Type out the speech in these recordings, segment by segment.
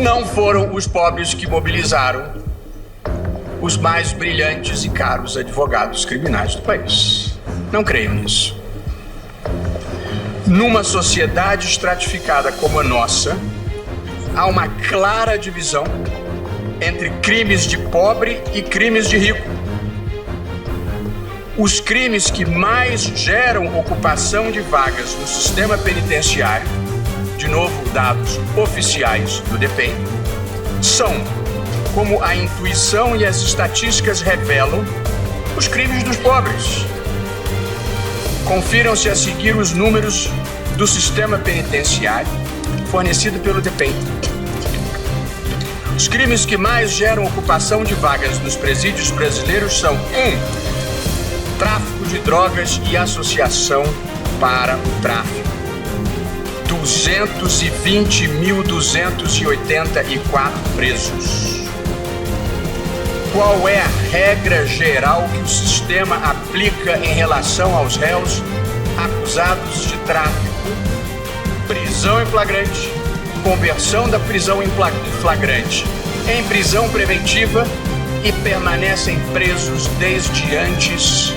Não foram os pobres que mobilizaram os mais brilhantes e caros advogados criminais do país. Não creio nisso. Numa sociedade estratificada como a nossa, há uma clara divisão entre crimes de pobre e crimes de rico. Os crimes que mais geram ocupação de vagas no sistema penitenciário, de novo dados oficiais do DEPEN, são, como a intuição e as estatísticas revelam, os crimes dos pobres. Confiram-se a seguir os números do sistema penitenciário fornecido pelo DEPEN. Os crimes que mais geram ocupação de vagas nos presídios brasileiros são 1. Tráfico de drogas e associação para o tráfico. 220.284 presos. Qual é a regra geral que o sistema aplica em relação aos réus acusados de tráfico? Prisão em flagrante, conversão da prisão em flagrante em prisão preventiva e permanecem presos desde antes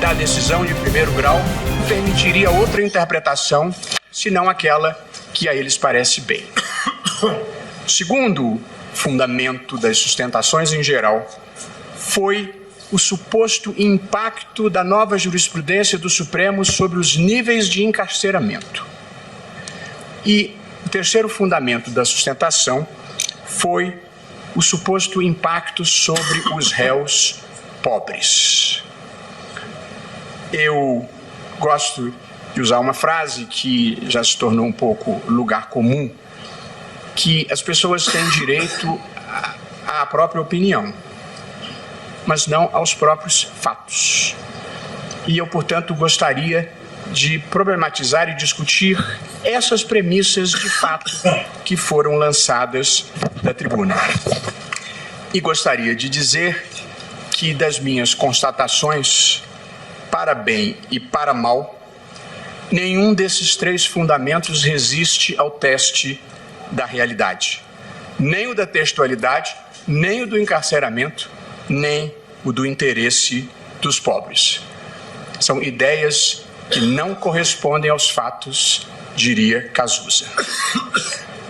da decisão de primeiro grau. Permitiria outra interpretação, senão aquela que a eles parece bem. Segundo fundamento das sustentações em geral foi o suposto impacto da nova jurisprudência do Supremo sobre os níveis de encarceramento. E o terceiro fundamento da sustentação foi o suposto impacto sobre os réus pobres. Eu gosto de usar uma frase que já se tornou um pouco lugar comum, que as pessoas têm direito à própria opinião, mas não aos próprios fatos. E eu, portanto, gostaria de problematizar e discutir essas premissas de fato que foram lançadas da tribuna. E gostaria de dizer que das minhas constatações, para bem e para mal, nenhum desses três fundamentos resiste ao teste da realidade. Nem o da textualidade, nem o do encarceramento, nem o do interesse dos pobres. São ideias que não correspondem aos fatos, diria Cazuza.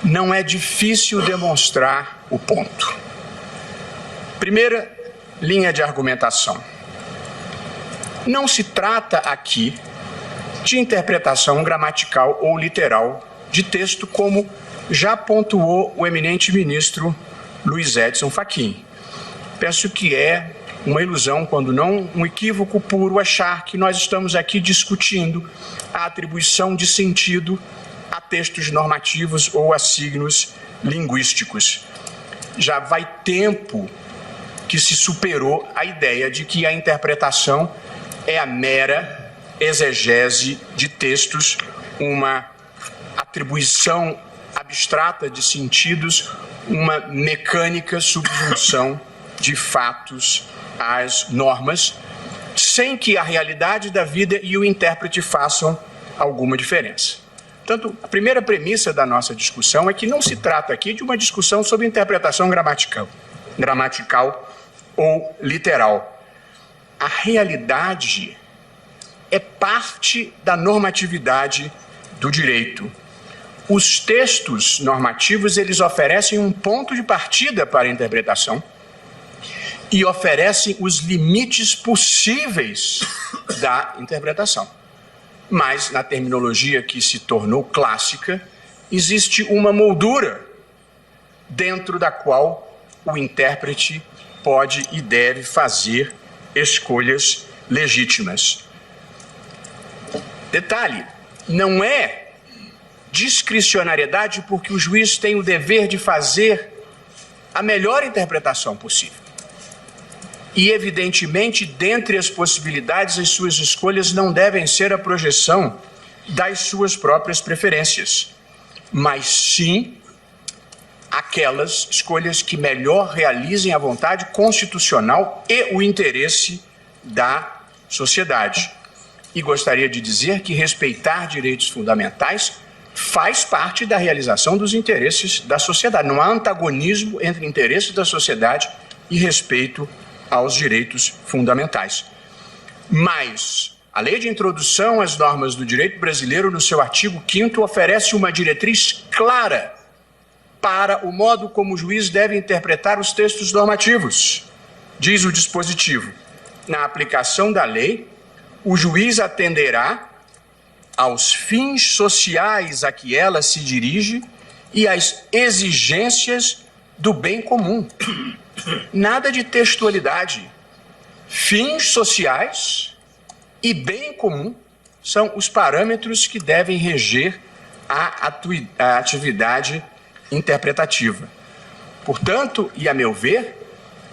Não é difícil demonstrar o ponto. Primeira linha de argumentação. Não se trata aqui de interpretação gramatical ou literal de texto, como já pontuou o eminente ministro Luiz Edson Fachin. Penso que é uma ilusão, quando não um equívoco puro, achar que nós estamos aqui discutindo a atribuição de sentido a textos normativos ou a signos linguísticos. Já vai tempo que se superou a ideia de que a interpretação é a mera exegese de textos, uma atribuição abstrata de sentidos, uma mecânica subjunção de fatos às normas, sem que a realidade da vida e o intérprete façam alguma diferença. Portanto, a primeira premissa da nossa discussão é que não se trata aqui de uma discussão sobre interpretação gramatical ou literal. A realidade é parte da normatividade do direito. Os textos normativos, eles oferecem um ponto de partida para a interpretação e oferecem os limites possíveis da interpretação. Mas, na terminologia que se tornou clássica, existe uma moldura dentro da qual o intérprete pode e deve fazer escolhas legítimas. Detalhe, não é discricionariedade porque o juiz tem o dever de fazer a melhor interpretação possível. E, evidentemente, dentre as possibilidades, as suas escolhas não devem ser a projeção das suas próprias preferências, mas sim aquelas escolhas que melhor realizem a vontade constitucional e o interesse da sociedade. E gostaria de dizer que respeitar direitos fundamentais faz parte da realização dos interesses da sociedade. Não há antagonismo entre interesses da sociedade e respeito aos direitos fundamentais. Mas a Lei de Introdução às Normas do Direito Brasileiro, no seu artigo 5º, oferece uma diretriz clara para o modo como o juiz deve interpretar os textos normativos. Diz o dispositivo: na aplicação da lei, o juiz atenderá aos fins sociais a que ela se dirige e às exigências do bem comum. Nada de textualidade. Fins sociais e bem comum são os parâmetros que devem reger a atividade interpretativa. Portanto, e a meu ver,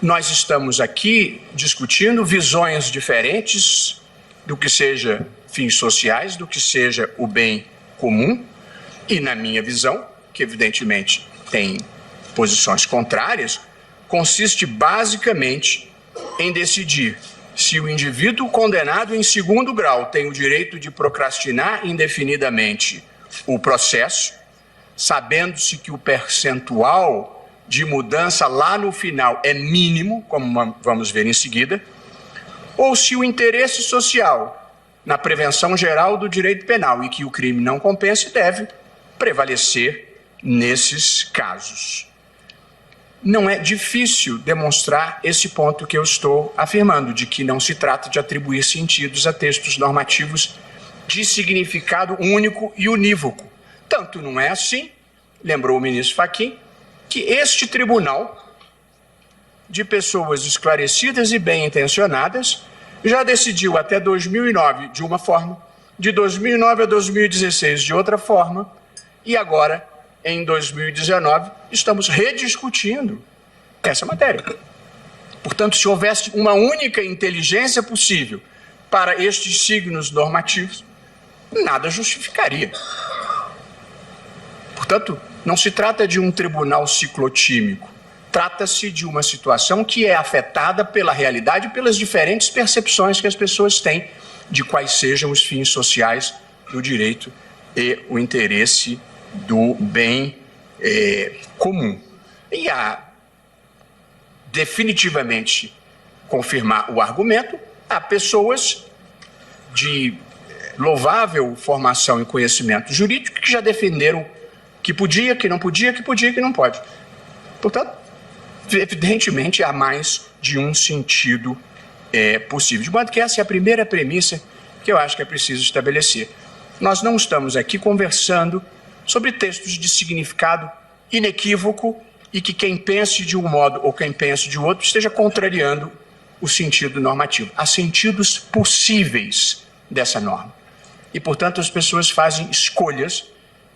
nós estamos aqui discutindo visões diferentes do que seja fins sociais, do que seja o bem comum, e na minha visão, que evidentemente tem posições contrárias, consiste basicamente em decidir se o indivíduo condenado em segundo grau tem o direito de procrastinar indefinidamente o processo, sabendo-se que o percentual de mudança lá no final é mínimo, como vamos ver em seguida, ou se o interesse social na prevenção geral do direito penal e que o crime não compense deve prevalecer nesses casos. Não é difícil demonstrar esse ponto que eu estou afirmando, de que não se trata de atribuir sentidos a textos normativos de significado único e unívoco. Tanto não é assim, lembrou o ministro Fachin, que este tribunal, de pessoas esclarecidas e bem-intencionadas, já decidiu até 2009 de uma forma, de 2009 a 2016 de outra forma, e agora, em 2019, estamos rediscutindo essa matéria. Portanto, se houvesse uma única inteligência possível para estes signos normativos, nada justificaria. Portanto, não se trata de um tribunal ciclotímico. Trata-se de uma situação que é afetada pela realidade e pelas diferentes percepções que as pessoas têm de quais sejam os fins sociais do direito e o interesse do bem comum. E a definitivamente confirmar o argumento, há pessoas de louvável formação e conhecimento jurídico que já defenderam que podia, que não podia, que podia, que não pode. Portanto, evidentemente, há mais de um sentido possível. De modo que essa é a primeira premissa que eu acho que é preciso estabelecer. Nós não estamos aqui conversando sobre textos de significado inequívoco e que quem pense de um modo ou quem pense de outro esteja contrariando o sentido normativo. Há sentidos possíveis dessa norma. E, portanto, as pessoas fazem escolhas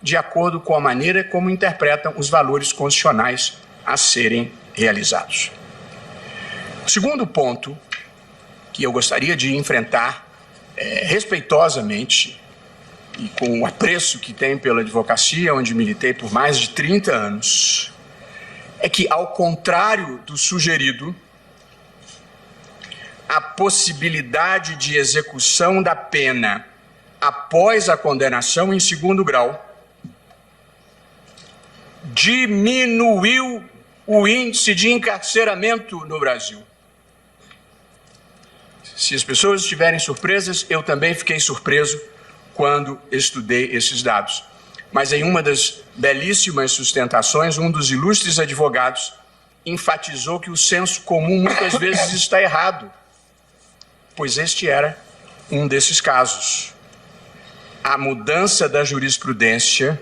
de acordo com a maneira como interpretam os valores constitucionais a serem realizados. O segundo ponto que eu gostaria de enfrentar respeitosamente e com o apreço que tenho pela advocacia, onde militei por mais de 30 anos, é que, ao contrário do sugerido, a possibilidade de execução da pena após a condenação em segundo grau diminuiu o índice de encarceramento no Brasil. Se as pessoas estiverem surpresas, eu também fiquei surpreso quando estudei esses dados. Mas em uma das belíssimas sustentações, um dos ilustres advogados enfatizou que o senso comum muitas vezes está errado, pois este era um desses casos. A mudança da jurisprudência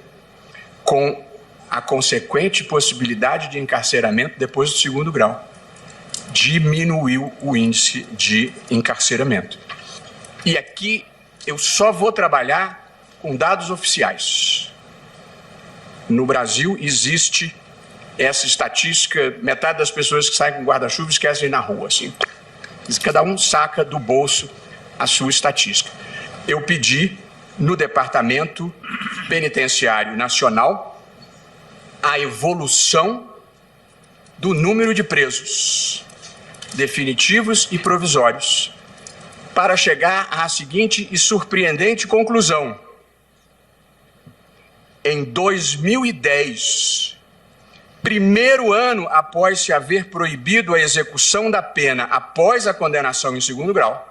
com a consequente possibilidade de encarceramento depois do segundo grau diminuiu o índice de encarceramento. E aqui eu só vou trabalhar com dados oficiais. No Brasil existe essa estatística, metade das pessoas que saem com guarda-chuva esquecem na rua, assim. Cada um saca do bolso a sua estatística. Eu pedi no Departamento Penitenciário Nacional a evolução do número de presos definitivos e provisórios para chegar à seguinte e surpreendente conclusão: em 2010, primeiro ano após se haver proibido a execução da pena após a condenação em segundo grau,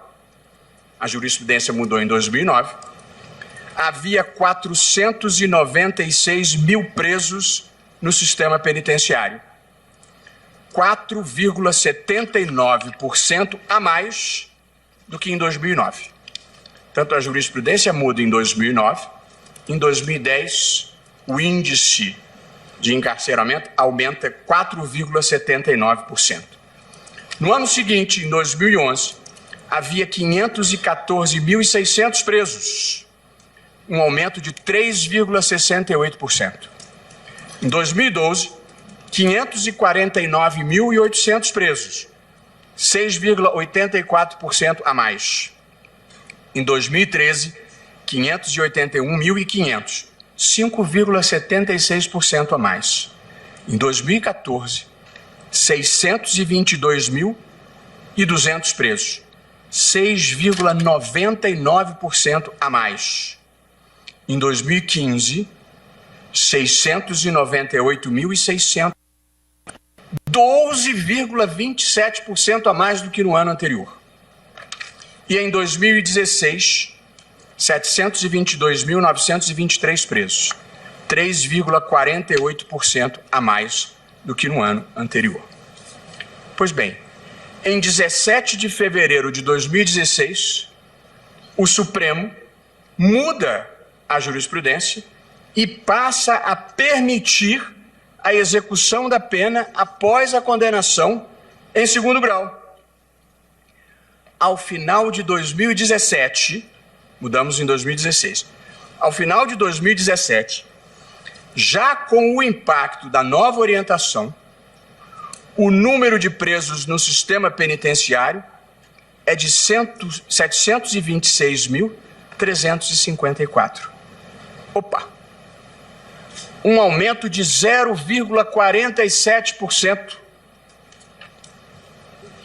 a jurisprudência mudou em 2009, havia 496 mil presos no sistema penitenciário, 4,79% a mais do que em 2009. Tanto a jurisprudência muda em 2009, em 2010 o índice de encarceramento aumenta 4,79%. No ano seguinte, em 2011, havia 514.600 presos, um aumento de 3,68%. Em 2012, 549.800 presos, 6,84% a mais. Em 2013, 581.500, 5,76% a mais. Em 2014, 622.200 presos, 6,99% a mais. Em 2015, 698.600, 12,27% a mais do que no ano anterior. E em 2016, 722.923 presos, 3,48% a mais do que no ano anterior. Pois bem, em 17 de fevereiro de 2016, o Supremo muda a jurisprudência e passa a permitir a execução da pena após a condenação em segundo grau. Ao final de 2017, mudamos em 2016, ao final de 2017, já com o impacto da nova orientação, o número de presos no sistema penitenciário é de 726.354. Opa! Um aumento de 0,47%.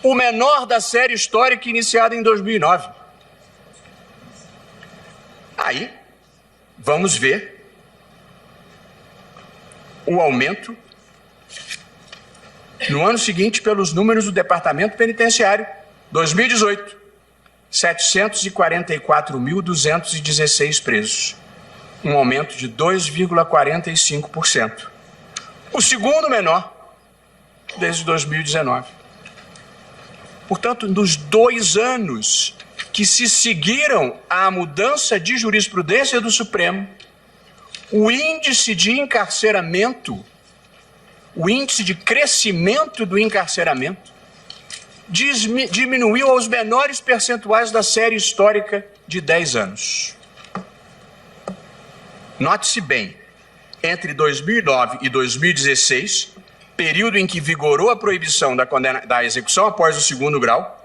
O menor da série histórica iniciada em 2009. Aí, vamos ver o aumento no ano seguinte pelos números do Departamento Penitenciário, 2018, 744.216 presos, um aumento de 2,45%. O segundo menor desde 2019. Portanto, nos 2 anos que se seguiram à mudança de jurisprudência do Supremo, o índice de encarceramento, o índice de crescimento do encarceramento, diminuiu aos menores percentuais da série histórica de 10 anos. Note-se bem, entre 2009 e 2016, período em que vigorou a proibição da execução após o segundo grau,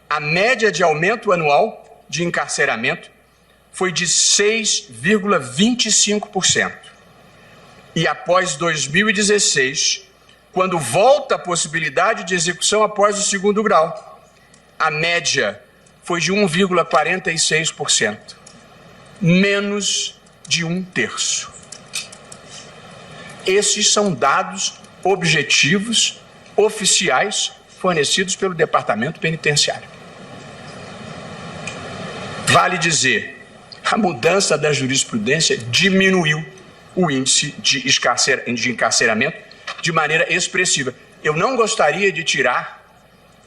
a média de aumento anual de encarceramento foi de 6,25%. E após 2016, quando volta a possibilidade de execução após o segundo grau, a média foi de 1,46%, menos de 1/3. Esses são dados objetivos, oficiais, fornecidos pelo Departamento Penitenciário. Vale dizer, a mudança da jurisprudência diminuiu o índice de encarceramento de maneira expressiva. Eu não gostaria de tirar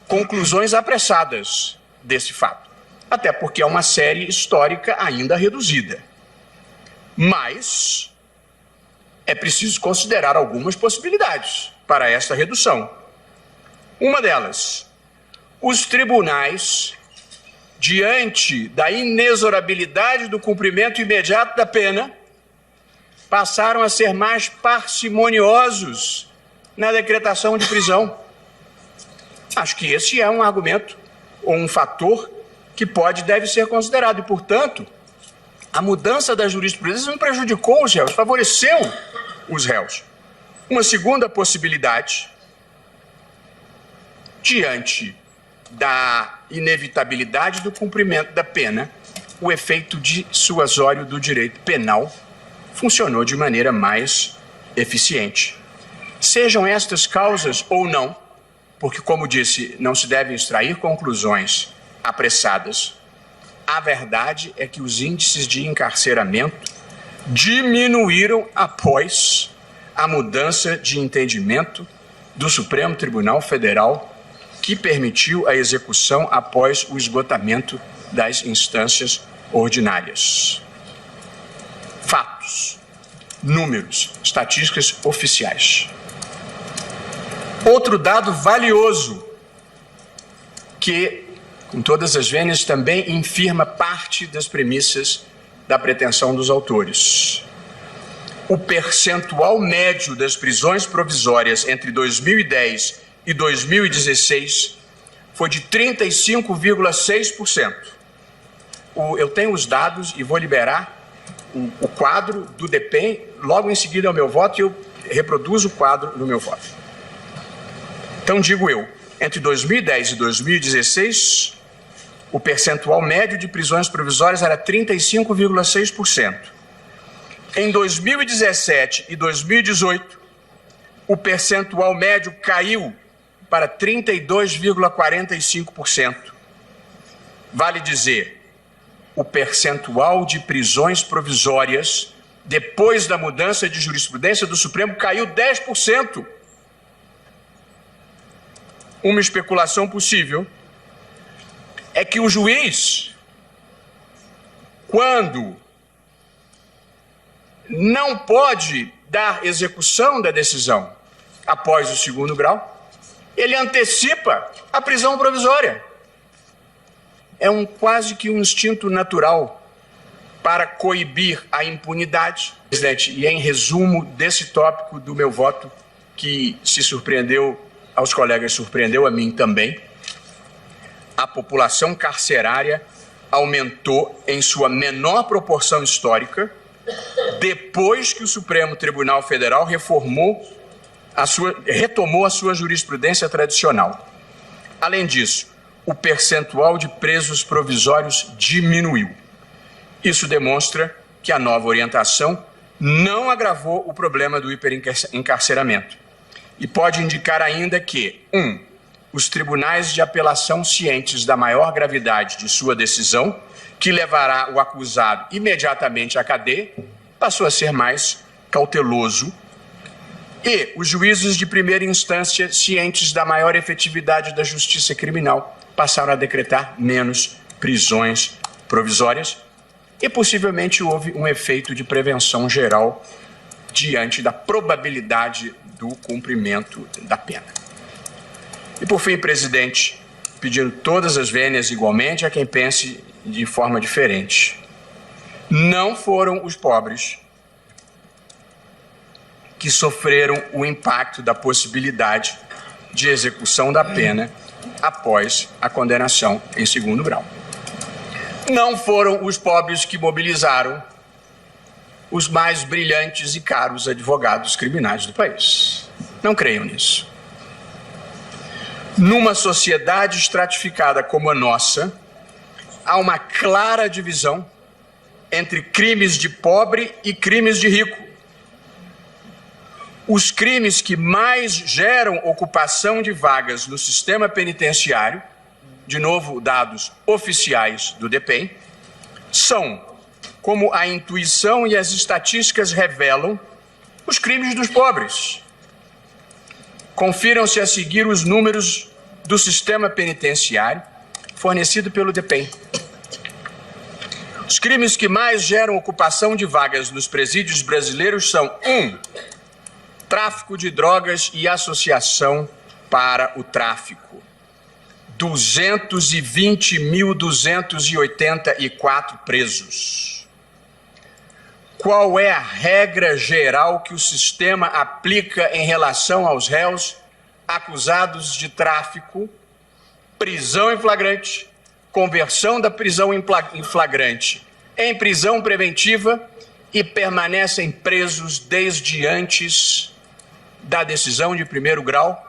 conclusões apressadas desse fato, até porque é uma série histórica ainda reduzida. Mas é preciso considerar algumas possibilidades para esta redução. Uma delas, os tribunais, diante da inexorabilidade do cumprimento imediato da pena, passaram a ser mais parcimoniosos na decretação de prisão. Acho que esse é um argumento ou um fator que deve ser considerado. E, portanto, a mudança da jurisprudência não prejudicou os réus, favoreceu os réus. Uma segunda possibilidade, diante da inevitabilidade do cumprimento da pena, o efeito dissuasório do direito penal funcionou de maneira mais eficiente. Sejam estas causas ou não, porque, como disse, não se devem extrair conclusões apressadas, a verdade é que os índices de encarceramento diminuíram após a mudança de entendimento do Supremo Tribunal Federal, que permitiu a execução após o esgotamento das instâncias ordinárias. Fatos, números, estatísticas oficiais. Outro dado valioso que, com todas as vênias, também infirma parte das premissas da pretensão dos autores. O percentual médio das prisões provisórias entre 2010 e 2016 foi de 35,6%. Eu tenho os dados e vou liberar o quadro do DEPEN logo em seguida ao meu voto, e eu reproduzo o quadro no meu voto. Então, digo eu, entre 2010 e 2016, o percentual médio de prisões provisórias era 35,6%. Em 2017 e 2018, o percentual médio caiu para 32,45%. Vale dizer, o percentual de prisões provisórias, depois da mudança de jurisprudência do Supremo, caiu 10%. Uma especulação possível é que o juiz, quando não pode dar execução da decisão após o segundo grau, ele antecipa a prisão provisória. É quase que um instinto natural para coibir a impunidade. Presidente, e em resumo desse tópico do meu voto, que se surpreendeu aos colegas, surpreendeu a mim também, a população carcerária aumentou em sua menor proporção histórica depois que o Supremo Tribunal Federal retomou a sua jurisprudência tradicional. Além disso, o percentual de presos provisórios diminuiu. Isso demonstra que a nova orientação não agravou o problema do hiperencarceramento. E pode indicar ainda que, os tribunais de apelação, cientes da maior gravidade de sua decisão, que levará o acusado imediatamente à cadeia, passou a ser mais cauteloso. E os juízes de primeira instância, cientes da maior efetividade da justiça criminal, passaram a decretar menos prisões provisórias. E possivelmente houve um efeito de prevenção geral diante da probabilidade do cumprimento da pena. E por fim, presidente, pedindo todas as vênias igualmente a quem pense de forma diferente. Não foram os pobres que sofreram o impacto da possibilidade de execução da pena após a condenação em segundo grau. Não foram os pobres que mobilizaram os mais brilhantes e caros advogados criminais do país. Não creiam nisso. Numa sociedade estratificada como a nossa, há uma clara divisão entre crimes de pobre e crimes de rico. Os crimes que mais geram ocupação de vagas no sistema penitenciário, de novo dados oficiais do DEPEN, são, como a intuição e as estatísticas revelam, os crimes dos pobres. Confiram-se a seguir os números do sistema penitenciário fornecido pelo DEPEN. Os crimes que mais geram ocupação de vagas nos presídios brasileiros são: tráfico de drogas e associação para o tráfico. 220.284 presos. Qual é a regra geral que o sistema aplica em relação aos réus acusados de tráfico? Prisão em flagrante, conversão da prisão em flagrante em prisão preventiva e permanecem presos desde antes da decisão de primeiro grau